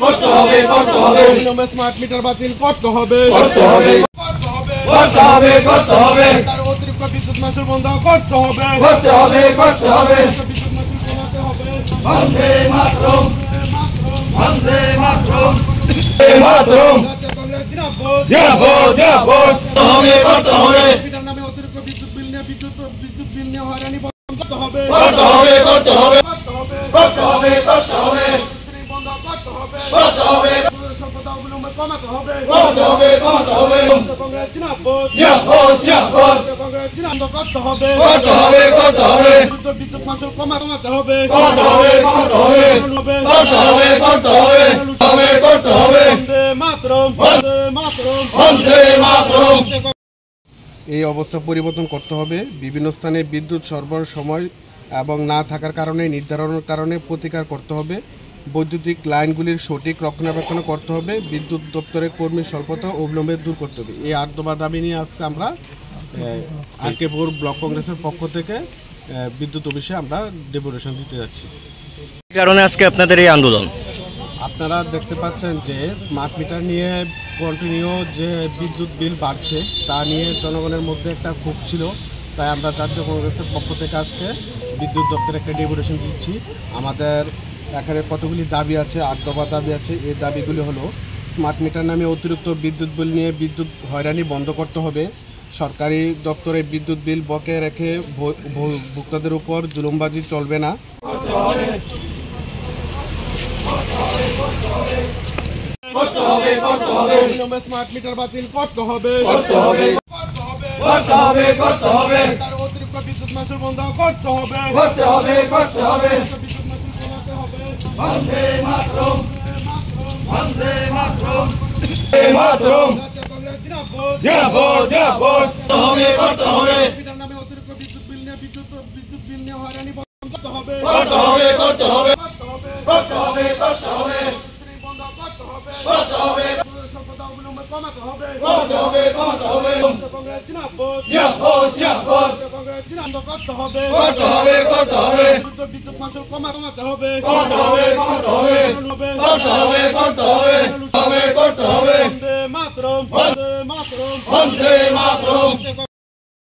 করতে হবে করতে হবে অবিলম্বে স্মার্ট মিটার বাতিল করতে হবে করতে হবে করতে হবে করতে হবে তার অতিরিক্ত বিদ্যুৎ মাশুল বন্ধ করতে হবে করতে হবে করতে হবে বিদ্যুৎ মাশুল কমাতে হবে বন্দে মাতরম বন্দে মাতরম বন্দে মাতরম জাতীয় কংগ্রেস জিন্দাবাদ জিন্দাবাদ জিন্দাবাদ করতে হবে মিটার নামে অতিরিক্ত বিদ্যুৎ বিল নিয়ে হয়রানি বন্ধ করতে হবে করতে হবে করতে হবে করতে হবে করতে হবে করতে হবে বন্ধ করতে হবে করতে হবে সম্পদ অবিলম্বে কমাতে হবে করতে হবে করতে হবে জাতীয় কংগ্রেস জিন্দাবাদ জিন্দাবাদ জিন্দাবাদ জাতীয় কংগ্রেস জিন্দাবাদ করতে হবে করতে হবে করতে হবে বিদ্যুৎ মাশুল কমাতে হবে করতে হবে করতে হবে করতে হবে করতে হবে করতে হবে বন্দে মাতরম বন্দে মাতরম বন্দে মাতরম এই অবস্থা পরিবর্তন করতে হবে। বিভিন্ন স্থানে বিদ্যুৎ সরবরাহ সময় এবং না থাকার কারণে নির্ধারণের কারণে প্রতিকার করতে হবে। বৈদ্যুতিক লাইনগুলির সঠিক রক্ষণাবেক্ষণ করতে হবে। বিদ্যুৎ দপ্তরের কর্মী স্বল্পতা অবিলম্বে দূর করতে হবে। এই 8 দফা দাবি নিয়ে আজকে আমরা আরকেপুর ব্লক কংগ্রেসের পক্ষ থেকে বিদ্যুৎ অফিসে আমরা ডেপুটেশন দিতে যাচ্ছি। কারণে আজকে আপনাদের এই আন্দোলন আপনারা দেখতে পাচ্ছেন যে স্মার্ট মিটার নিয়ে কন্টিনিউ যে বিদ্যুৎ বিল বাড়ছে তা নিয়ে জনগণের মধ্যে একটা ক্ষোভ ছিল। তাই আমরা জাতীয় কংগ্রেসের পক্ষ থেকে আজকে বিদ্যুৎ দপ্তরে একটা ডেপুটেশন দিচ্ছি। আমাদের এখানে কতগুলি দাবি আছে, 8 দফা দাবি আছে। এই দাবিগুলি হলো স্মার্ট মিটার নামে অতিরিক্ত বিদ্যুৎ বিল নিয়ে বিদ্যুৎ হয়রানি বন্ধ করতে হবে। সরকারি দপ্তরে বিদ্যুৎ বিল বকেয়া রেখে ভোক্তাদের উপর জুলুমবাজি চলবে না। করতে হবে করতে হবে অবিলম্বে স্মার্ট মিটার বাতিল করতে হবে করতে হবে করতে হবে করতে হবে তার অতিরিক্ত বিদ্যুৎ মাশুল বন্ধ করতে হবে করতে হবে করতে হবে বিদ্যুৎ মাশুল কমাতে হবে বন্দে মাতরম বন্দে মাতরম বন্দে মাতরম জাতীয় কংগ্রেস জিন্দাবাদ জিন্দাবাদ জিন্দাবাদ করতে হবে মিটার নামে অতিরিক্ত বিদ্যুৎ বিল নিয়ে হয়রানি বন্ধ করতে হবে করতে হবে করতে হবে করতে হবে করতে হবে করতে হবে বন্ধ করতে হবে করতে হবে সম্পদ অবিলম্বে কমাতে হবে করতে হবে করতে হবে জাতীয় কংগ্রেস জিন্দাবাদ জিন্দাবাদ জিন্দাবাদ জাতীয় কংগ্রেস জিন্দাবাদ করতে হবে করতে হবে করতে হবে বিদ্যুৎ মাশুল কমাতে হবে করতে হবে করতে হবে করতে হবে করতে হবে করতে হবে বন্দে মাতরম বন্দে মাতরম বন্দে মাতরম